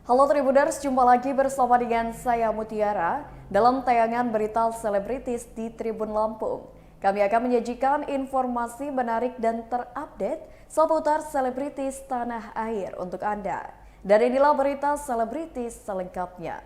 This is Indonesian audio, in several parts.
Halo Tribuners, jumpa lagi bersama dengan saya Mutiara dalam tayangan berita selebritis di Tribun Lampung. Kami akan menyajikan informasi menarik dan terupdate seputar selebritis tanah air untuk Anda. Dan inilah berita selebritis selengkapnya.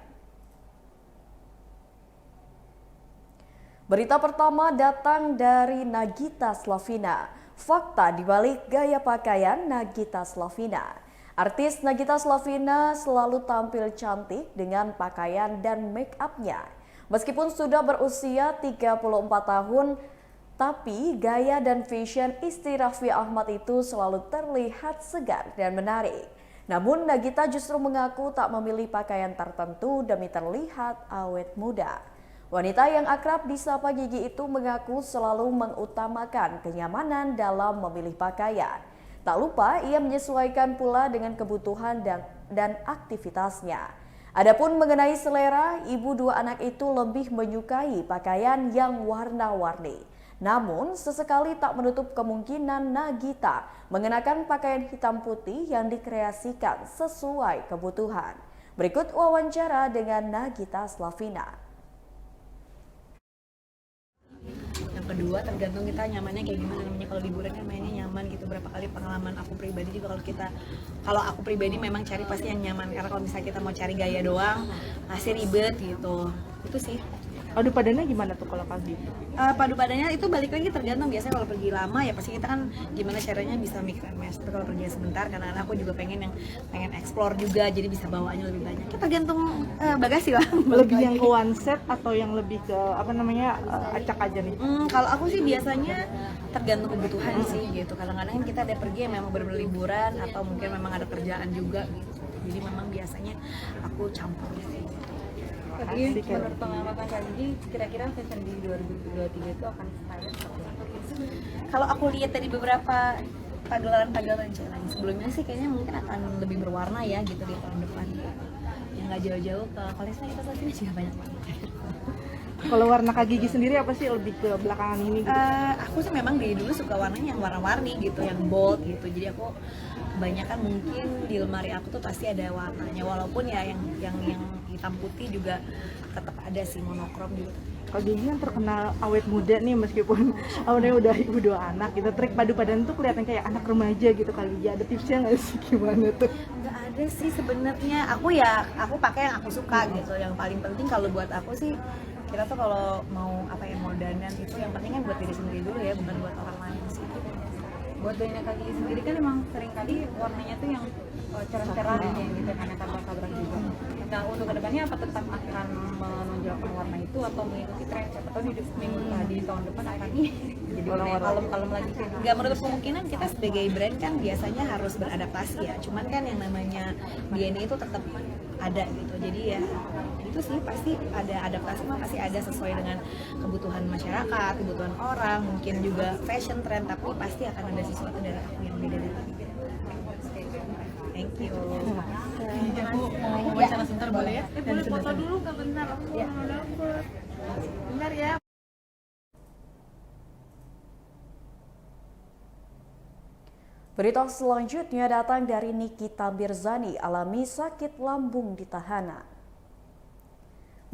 Berita pertama datang dari Nagita Slavina. Fakta dibalik gaya pakaian Nagita Slavina. Artis Nagita Slavina selalu tampil cantik dengan pakaian dan make up-nya. Meskipun sudah berusia 34 tahun, tapi gaya dan fashion istri Raffi Ahmad itu selalu terlihat segar dan menarik. Namun Nagita justru mengaku tak memilih pakaian tertentu demi terlihat awet muda. Wanita yang akrab disapa Gigi itu mengaku selalu mengutamakan kenyamanan dalam memilih pakaian. Tak lupa ia menyesuaikan pula dengan kebutuhan dan aktivitasnya. Adapun mengenai selera, ibu dua anak itu lebih menyukai pakaian yang warna-warni. Namun sesekali tak menutup kemungkinan Nagita mengenakan pakaian hitam putih yang dikreasikan sesuai kebutuhan. Berikut wawancara dengan Nagita Slavina. Kedua tergantung kita nyamannya kayak gimana, namanya kalau liburan kan mainnya nyaman gitu. Berapa kali pengalaman aku pribadi juga kalau aku pribadi memang cari pasti yang nyaman, karena kalau misalnya kita mau cari gaya doang masih ribet gitu. Itu sih. Padu padannya gimana tuh kalau pagi? Padu padannya itu balik lagi tergantung. Biasanya kalau pergi lama ya pasti kita kan gimana caranya bisa mix and match. Tapi kalau pergi sebentar, karena aku juga pengen explore juga, jadi bisa bawaannya lebih banyak. Kita tergantung bagasi lah. Lebih yang ke one set atau yang lebih ke acak aja nih? Kalau aku sih biasanya tergantung kebutuhan sih gitu. Kadang-kadang kita ada pergi yang memang benar-benar liburan atau mungkin memang ada kerjaan juga gitu. Jadi memang biasanya aku campur sih. Tapi menurut pengamatan Kak Gigi, kira-kira fashion di 2023 itu akan style seperti apa? Kalau aku lihat dari beberapa pagelaran challenge sebelumnya sih kayaknya mungkin akan lebih berwarna ya gitu di tahun depan. Yang nggak jauh-jauh ke koleksi kita saat ini juga banyak banget. Kalau warna Kak Gigi sendiri apa sih lebih ke belakangan ini gitu? Aku sih memang dari dulu suka warnanya yang warna-warni gitu, yang bold gitu. Jadi aku kebanyakan mungkin di lemari aku tuh pasti ada warnanya, walaupun ya yang hitam putih juga tetap ada sih, monokrom gitu. Kak Gigi kan terkenal awet muda nih, meskipun awalnya udah ibu dua anak gitu. Trik padu padan tuh kelihatan kayak anak remaja gitu. Kak Gigi ada tipsnya nggak sih gimana tuh? Nggak ada sih sebenarnya. Aku pakai yang aku suka gitu. Yang paling penting kalau buat aku sih, kita tuh kalau mau mau dandan itu yang penting kan buat diri sendiri dulu ya, bukan buat orang lain sih. Buat Dayana Kak Gigi sendiri kan emang seringkali warnanya tuh yang cerah-cerah gitu, karena tabrak-tabrak juga. Nah, untuk kedepannya apa tetap akan menonjolkan warna itu atau mengikuti tren? Siapa tahu di tahun depan akan jadi warna yang kalem-kalem lagi kan? Nggak menutup kemungkinan kita sebagai brand kan biasanya harus beradaptasi ya. Cuman kan yang namanya DNA itu tetap ada gitu. Jadi ya itu sih pasti ada adaptasi, pasti ada sesuai dengan kebutuhan masyarakat, kebutuhan orang, mungkin juga fashion trend, tapi pasti akan ada sesuatu dari aku yang beda dari itu. Thank you. Aku mau wawancara sebentar boleh ya? Boleh foto dulu Kak, bentar. Aku mau dapet. Bentar ya. Berita selanjutnya datang dari Nikita Mirzani, alami sakit lambung di tahanan.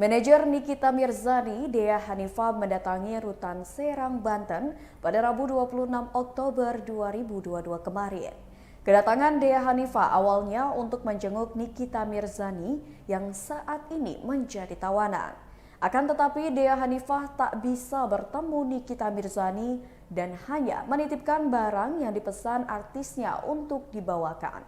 Manajer Nikita Mirzani, Dea Hanifah mendatangi Rutan Serang, Banten pada Rabu 26 Oktober 2022 kemarin. Kedatangan Dea Hanifah awalnya untuk menjenguk Nikita Mirzani yang saat ini menjadi tawanan. Akan tetapi Dea Hanifah tak bisa bertemu Nikita Mirzani dan hanya menitipkan barang yang dipesan artisnya untuk dibawakan.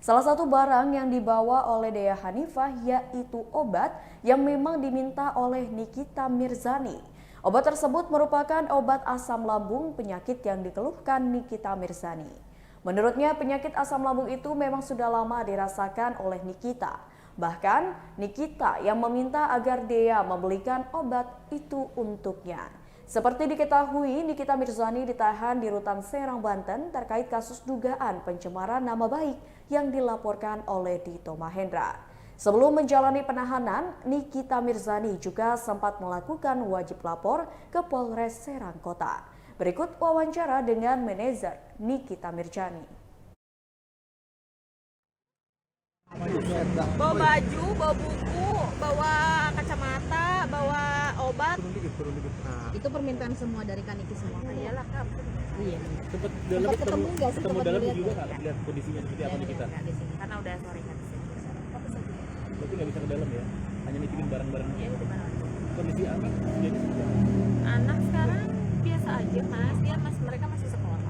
Salah satu barang yang dibawa oleh Dea Hanifah yaitu obat yang memang diminta oleh Nikita Mirzani. Obat tersebut merupakan obat asam lambung, penyakit yang dikeluhkan Nikita Mirzani. Menurutnya penyakit asam lambung itu memang sudah lama dirasakan oleh Nikita. Bahkan Nikita yang meminta agar Dea membelikan obat itu untuknya. Seperti diketahui, Nikita Mirzani ditahan di Rutan Serang, Banten terkait kasus dugaan pencemaran nama baik yang dilaporkan oleh Dito Mahendra. Sebelum menjalani penahanan, Nikita Mirzani juga sempat melakukan wajib lapor ke Polres Serang Kota. Berikut wawancara dengan manajer Nikita Mirzani. Bawa baju, bawa buku, bawa kacamata, bawa obat. Itu permintaan semua dari Kaniki semua. Iyalah kak. Iya. Sempat ketemu nggak sih? ketemu Sempat dalam lihat juga nggak lihat kondisinya seperti apa di kita? Nggak di sini karena udah sore kan. Berarti nggak bisa ke dalam ya? Hanya nitipin barang-barang. Iya di mana? Kondisi anak jadi seperti apa? Anak sekarang biasa aja mas, mereka masih sekolah.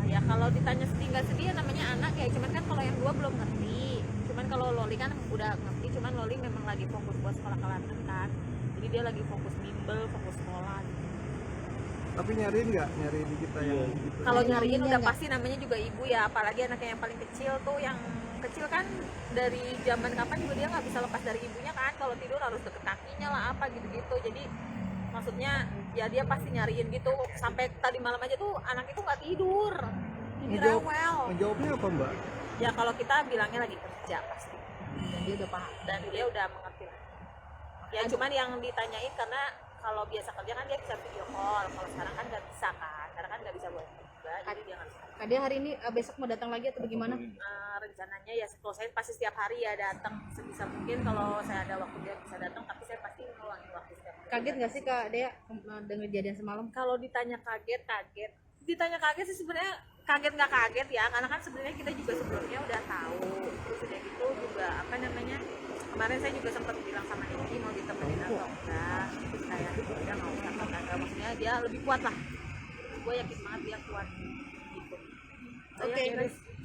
Ya kalau ditanya sedih nggak sedih ya namanya anak ya. Cuman kan kalau yang dua belum ngerti. Cuman kalau Loli kan udah ngerti. Cuman Loli memang lagi fokus buat sekolah ke London kan. Jadi dia lagi fokus bimbel, fokus sekolah. Gitu. Tapi nyariin nggak? Nyariin di kita yang gitu. Kalau nyariin Iya udah nggak? pasti namanya juga ibu ya, apalagi anaknya yang paling kecil tuh, yang kecil kan dari zaman kapan juga dia nggak bisa lepas dari ibunya kan, kalau tidur harus deket kakinya lah apa gitu-gitu. Jadi maksudnya ya dia pasti nyariin gitu, sampai tadi malam aja tuh anak itu nggak tidur, jadi rewel. Menjawabnya apa Mbak? Ya kalau kita bilangnya lagi kerja pasti, Dan dia udah paham. dan dia udah mengerti lah. Ya cuman yang ditanyain karena kalau biasa kerja kan dia bisa video call, kalau sekarang kan nggak bisa kan, karena kan nggak bisa buat juga, jadi dia nggak bisa. Kak Dea hari ini besok mau datang lagi atau bagaimana? Rencananya ya kalau saya pasti setiap hari ya datang sebisa mungkin, kalau saya ada waktu dia bisa datang, tapi saya pasti ngeluangin waktu setiap hari. Kaget nggak sih Kak Dea dengan kejadian semalam? Kalau ditanya kaget sih sebenarnya kaget nggak kaget ya, karena kan sebenarnya kita juga sebelumnya udah tahu. Terus udah gitu juga apa namanya, kemarin saya juga sempat bilang sama Niki mau ditemenin atau enggak, terus kayak udah nggak usah, enggak, maksudnya dia lebih kuat lah, gue yakin banget dia kuat gitu. Oke.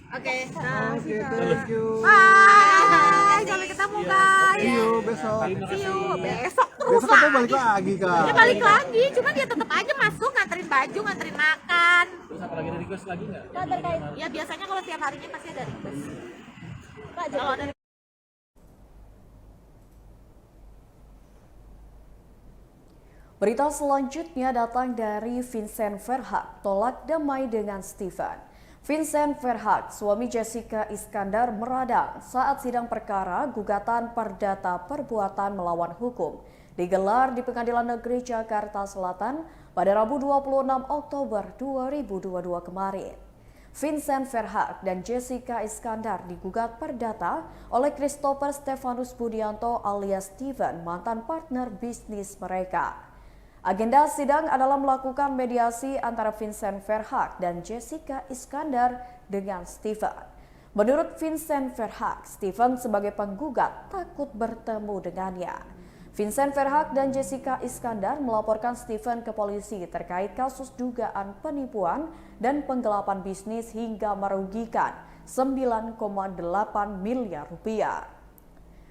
Oke. Oke, thank you. Bye, sampai ketemu guys. See you besok. See you besok terus Besok kita balik lagi Kak. dia balik lagi, cuman dia tetap aja masuk nganterin baju, nganterin makan. Terus apa lagi ada request lagi nggak? Ya biasanya kalau tiap harinya pasti ada request. Kalau ada Berita selanjutnya datang dari Vincent Verhaeghe, tolak damai dengan Steven. Vincent Verhaeghe, suami Jessica Iskandar, meradang saat sidang perkara gugatan perdata perbuatan melawan hukum digelar di Pengadilan Negeri Jakarta Selatan pada Rabu 26 Oktober 2022 kemarin. Vincent Verhaeghe dan Jessica Iskandar digugat perdata oleh Christopher Stefanus Budianto alias Steven, mantan partner bisnis mereka. Agenda sidang adalah melakukan mediasi antara Vincent Verhaeghe dan Jessica Iskandar dengan Steven. Menurut Vincent Verhaeghe, Steven sebagai penggugat takut bertemu dengannya. Vincent Verhaeghe dan Jessica Iskandar melaporkan Steven ke polisi terkait kasus dugaan penipuan dan penggelapan bisnis hingga merugikan 9,8 miliar rupiah.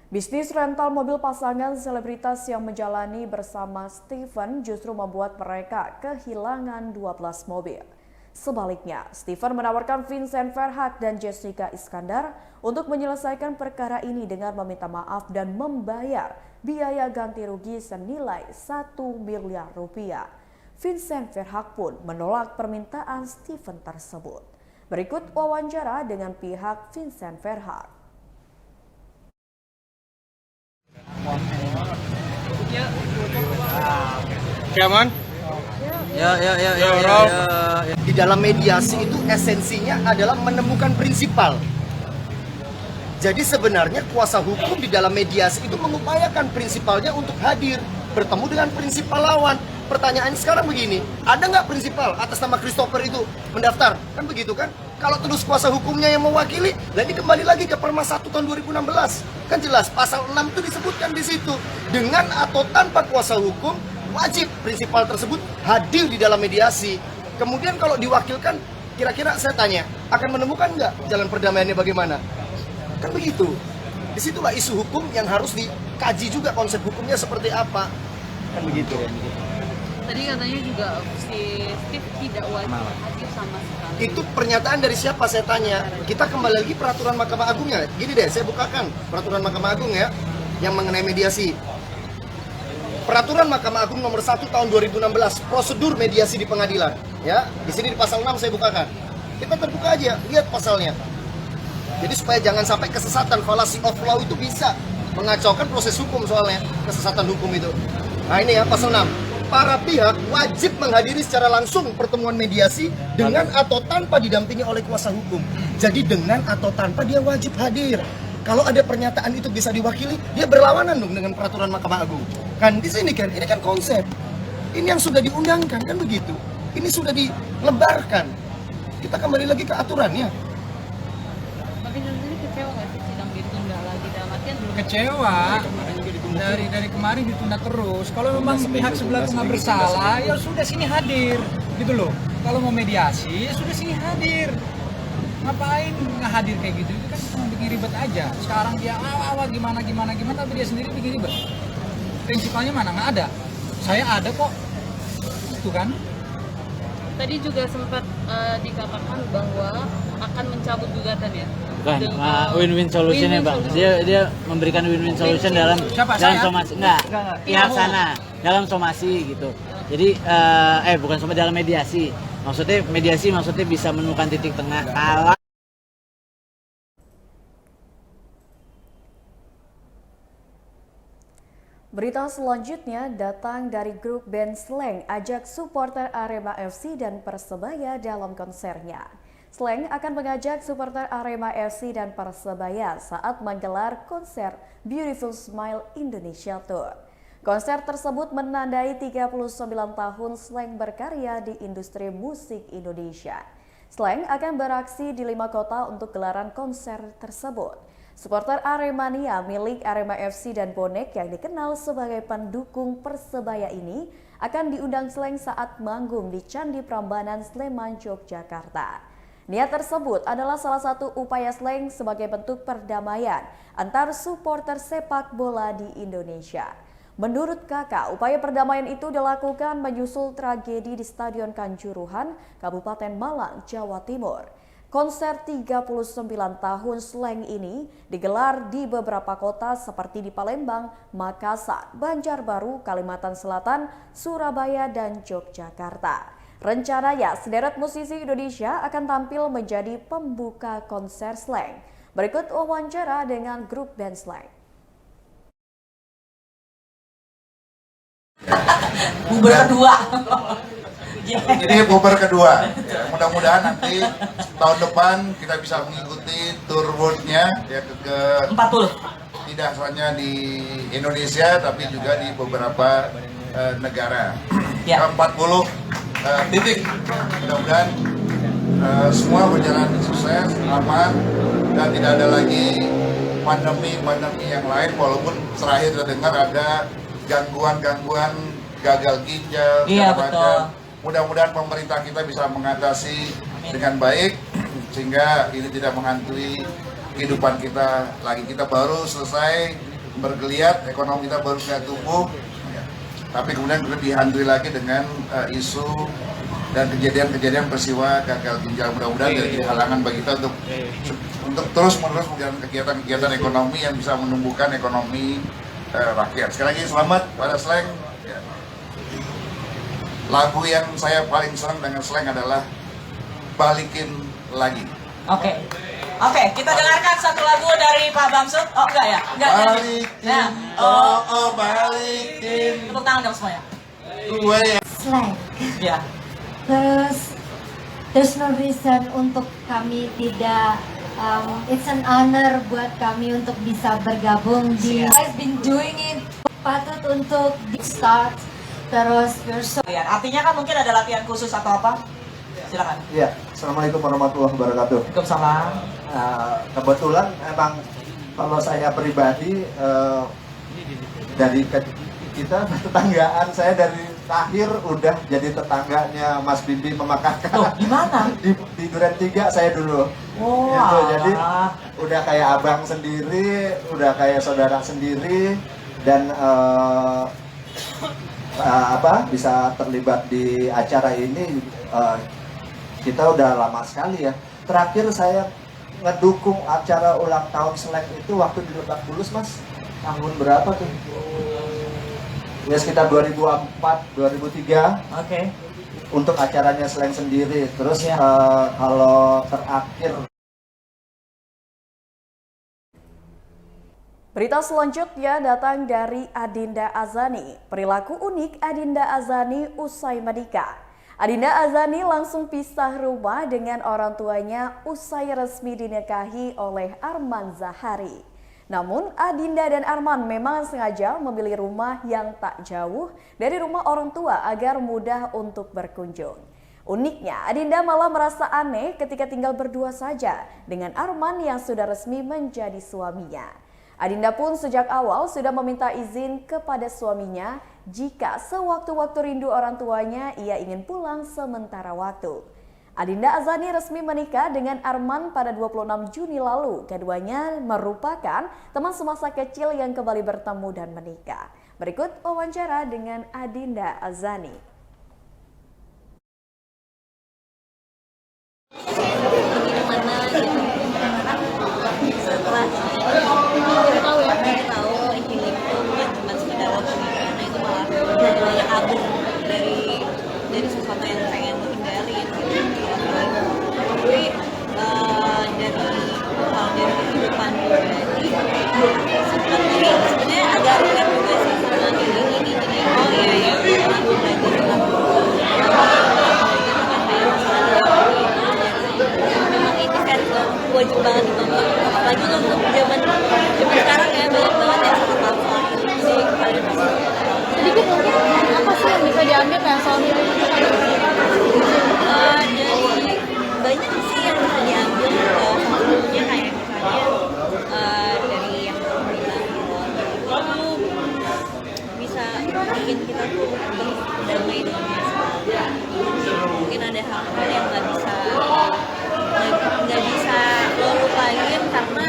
Bisnis rental mobil pasangan selebritas yang menjalani bersama Steven justru membuat mereka kehilangan 12 mobil. Sebaliknya, Steven menawarkan Vincent Verhaeghe dan Jessica Iskandar untuk menyelesaikan perkara ini dengan meminta maaf dan membayar biaya ganti rugi senilai 1 miliar rupiah. Vincent Verhaeghe pun menolak permintaan Steven tersebut. Berikut wawancara dengan pihak Vincent Verhaeghe. Aman? Ya. Di dalam mediasi itu esensinya adalah menemukan prinsipal. Jadi sebenarnya kuasa hukum di dalam mediasi itu mengupayakan prinsipalnya untuk hadir, bertemu dengan prinsipal lawan. Pertanyaan sekarang begini, ada nggak prinsipal atas nama Christopher itu mendaftar? Kan begitu kan? Kalau terus kuasa hukumnya yang mewakili, jadi kembali lagi ke Perma 1 tahun 2016. Kan jelas pasal 6 itu disebutkan di situ. Dengan atau tanpa kuasa hukum, wajib prinsipal tersebut hadir di dalam mediasi. Kemudian kalau diwakilkan, kira-kira saya tanya, akan menemukan nggak jalan perdamaiannya bagaimana? Kan begitu. Disitulah isu hukum yang harus dikaji juga, konsep hukumnya seperti apa. Kan begitu. Tadi katanya juga si Steve tidak wajib hadir sama sekali. Itu pernyataan dari siapa saya tanya? Kita kembali lagi peraturan Mahkamah Agung ya. Gini deh, saya bukakan peraturan Mahkamah Agung ya, yang mengenai mediasi. Peraturan Mahkamah Agung nomor 1 tahun 2016, prosedur mediasi di pengadilan. Ya, di sini di pasal 6 saya bukakan. Kita terbuka aja, lihat pasalnya. Jadi supaya jangan sampai kesesatan, fallacy of law itu bisa mengacaukan proses hukum soalnya, kesesatan hukum itu. Nah ini ya, pasal 6. Para pihak wajib menghadiri secara langsung pertemuan mediasi dengan atau tanpa didampingi oleh kuasa hukum. Jadi dengan atau tanpa dia wajib hadir. Kalau ada pernyataan itu bisa diwakili, dia berlawanan dong dengan peraturan Mahkamah Agung. Kan di sini kan, ini kan konsep. Ini yang sudah diundangkan kan begitu. Ini sudah dilebarkan. Kita kembali lagi ke aturannya. Tapi sendiri kecewa nggak sih sidang ditunda lagi dalam artian belum Kecewa. Dari kemarin ditunda terus. Kalau memang pihak sebelah itu nggak bersalah, ya sudah sini hadir, gitu loh. Kalau mau mediasi, ya sudah sini hadir. Ngapain nggak hadir kayak gitu? Itu kan cuma bikin ribet aja. Sekarang dia gimana, tapi dia sendiri bikin ribet. Prinsipalnya mana? Nggak ada. Saya ada kok. Itu kan. tadi juga sempat dikatakan bahwa akan mencabut gugatan ya. Bukan, win-win solution ya Bang. Dia memberikan win-win solution dalam somasi. Enggak, pihak sana dalam somasi gitu. Jadi bukan somasi, dalam mediasi. Maksudnya bisa menemukan titik tengah kalau Berita selanjutnya datang dari grup band Slank ajak supporter Arema FC dan Persebaya dalam konsernya. Slank akan mengajak supporter Arema FC dan Persebaya saat menggelar konser Beautiful Smile Indonesia Tour. Konser tersebut menandai 39 tahun Slank berkarya di industri musik Indonesia. Slank akan beraksi di 5 kota untuk gelaran konser tersebut. Supporter Aremania milik Arema FC dan bonek yang dikenal sebagai pendukung Persebaya ini akan diundang Slank saat manggung di Candi Prambanan Sleman, Yogyakarta. Niat tersebut adalah salah satu upaya Slank sebagai bentuk perdamaian antar supporter sepak bola di Indonesia. Menurut kakak, upaya perdamaian itu dilakukan menyusul tragedi di Stadion Kanjuruhan, Kabupaten Malang, Jawa Timur. Konser 39 tahun Slank ini digelar di beberapa kota seperti di Palembang, Makassar, Banjarbaru, Kalimantan Selatan, Surabaya, dan Yogyakarta. Rencananya, sederet musisi Indonesia akan tampil menjadi pembuka konser Slank. Berikut wawancara dengan grup band Slank. Bubar kedua. Jadi bubar kedua. Mudah-mudahan nanti tahun depan kita bisa mengikuti tour world-nya ya ke 40. Tidak hanya di Indonesia tapi juga di beberapa negara. Ya. 40 titik. Mudah-mudahan semua berjalan sukses, aman, dan tidak ada lagi pandemi yang lain, walaupun terakhir terdengar ada gangguan gagal ginjal, iya, betul. Mudah-mudahan pemerintah kita bisa mengatasi dengan baik sehingga ini tidak menghantui kehidupan kita lagi. Kita baru selesai bergeliat, ekonomi kita baru mulai tumbuh, tapi kemudian kita dihantui lagi dengan isu dan kejadian peristiwa gagal ginjal. Mudah-mudahan jadi halangan bagi kita untuk terus-menerus menjalankan kegiatan ekonomi yang bisa menumbuhkan ekonomi rakyat. Sekali lagi selamat pada Slank. Lagu yang saya paling senang dengan Slank adalah Balikin Lagi. Oke, kita dengarkan satu lagu dari Pak Bamsud. Oh enggak ya? Enggak. Balikin, balikin. Tepuk tangan dong semuanya. Gue ya. Slank. Ya. Terus, there's no reason untuk kami tidak. It's an honor buat kami untuk bisa bergabung di. I've been doing it. Patut untuk di start. Terus Artinya kan mungkin ada latihan khusus atau apa? Silakan. Iya, assalamualaikum warahmatullahi wabarakatuh. Waalaikumsalam. Kebetulan emang kalau saya pribadi dari kita tetanggaan, saya dari lahir udah jadi tetangganya Mas Bibi memakarkan. Tuh, di mana? Di Duren 3 saya dulu. Oh, gitu. Jadi udah kayak abang sendiri, udah kayak saudara sendiri, dan bisa terlibat di acara ini kita udah lama sekali ya. Terakhir saya ngedukung acara ulang tahun Slank itu waktu di Lebak Bulus, Mas. Tahun berapa tuh? Ya sekitar 2004, 2003. Oke. Untuk acaranya Slank sendiri. Terus kalau terakhir. Berita selanjutnya datang dari Adinda Azani. Perilaku unik Adinda Azani usai menikah. Adinda Azani langsung pisah rumah dengan orang tuanya usai resmi dinikahi oleh Arman Zahari. Namun, Adinda dan Arman memang sengaja memilih rumah yang tak jauh dari rumah orang tua agar mudah untuk berkunjung. Uniknya, Adinda malah merasa aneh ketika tinggal berdua saja dengan Arman yang sudah resmi menjadi suaminya. Adinda pun sejak awal sudah meminta izin kepada suaminya jika sewaktu-waktu rindu orang tuanya ia ingin pulang sementara waktu. Adinda Azani resmi menikah dengan Arman pada 26 Juni lalu. Keduanya merupakan teman semasa kecil yang kembali bertemu dan menikah. Berikut wawancara dengan Adinda Azani. Setelah kita tahu ya, kita tahu healing itu bukan cuma sekedar waktu gimana, itu malah banyak kabur dari sesuatu yang pengen lo hindarin gitu. Tapi dari kehidupan pribadi sebenarnya agak relate juga sih sama ini oh iya ya aku belajar memang ini kan wajib banget ditonton, apalagi untuk zaman sekarang ya, banyak banget yang sama platform jadi kalian pasti sedikit mungkin apa sih yang bisa diambil kayak soal milih dari banyak sih yang bisa diambil, salah satunya kayak misalnya dari yang kamu bilang itu bisa bikin kita tuh berdamai dengan masalah. Mungkin ada hal-hal yang nggak bisa lo lupain karena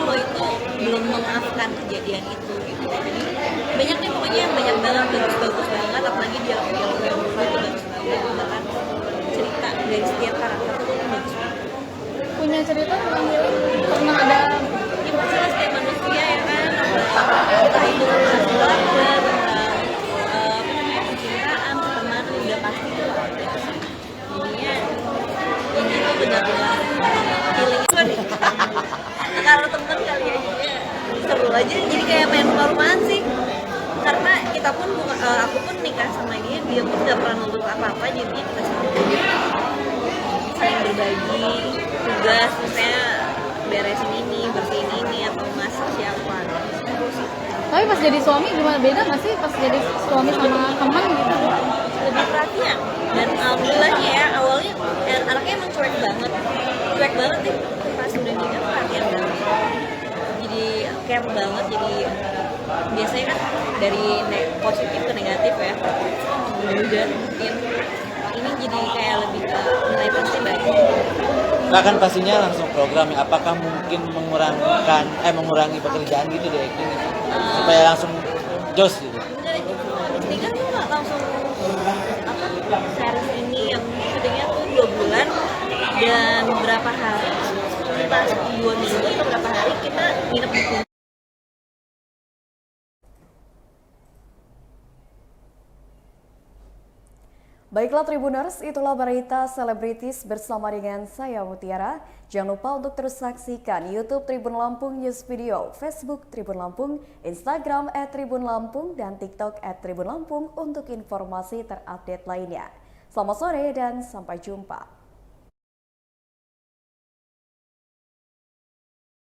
lo itu belum memaafkan kejadian itu gitu. Jadi banyak nih pokoknya banyak banget bagus banget, apalagi dialog-dialog yang itu bagus banget, bahkan cerita dari setiap karakter itu bagus banget. punya cerita tentang healing pernah ada ya pasti lah setiap manusia ya kan, entah itu tentang keluarga, tentang percintaan, pertemanan, udah pasti itu ada. Jadinya ini tuh benar-benar healing. Kalau temen kali ya seru aja, jadi kayak main rumah-rumahan sih. Karena kita pun aku pun nikah sama dia pun nggak pernah nuntut apa-apa, jadinya kita saling berbagi tugas, misalnya beresin ini, bersihin ini, atau masak siapa. tapi pas jadi suami gimana, beda nggak sih pas jadi suami sama teman gitu? Lebih perhatian, dan alhamdulillahnya ya awalnya anaknya emang cuek banget nih, pas udah nikah perhatian banget, jadi care banget. Jadi biasanya kan dari positif ke negatif ya, udah ini jadi kayak lebih ke nilai pasti baik. Nah kan pastinya langsung program ya, apakah mungkin mengurangi pekerjaan gitu di acting gitu? Supaya langsung jos gitu? Enggak, habis nikah tuh nggak langsung series ini yang syutingnya tuh 2 bulan dan berapa hari, sekitar 2 minggu atau berapa hari kita nginep di sini. Baiklah Tribuners, itulah berita selebritis bersama dengan saya Mutiara. Jangan lupa untuk terus saksikan YouTube Tribun Lampung News Video, Facebook Tribun Lampung, Instagram @Tribun Lampung, dan TikTok @Tribun Lampung untuk informasi terupdate lainnya. Selamat sore dan sampai jumpa.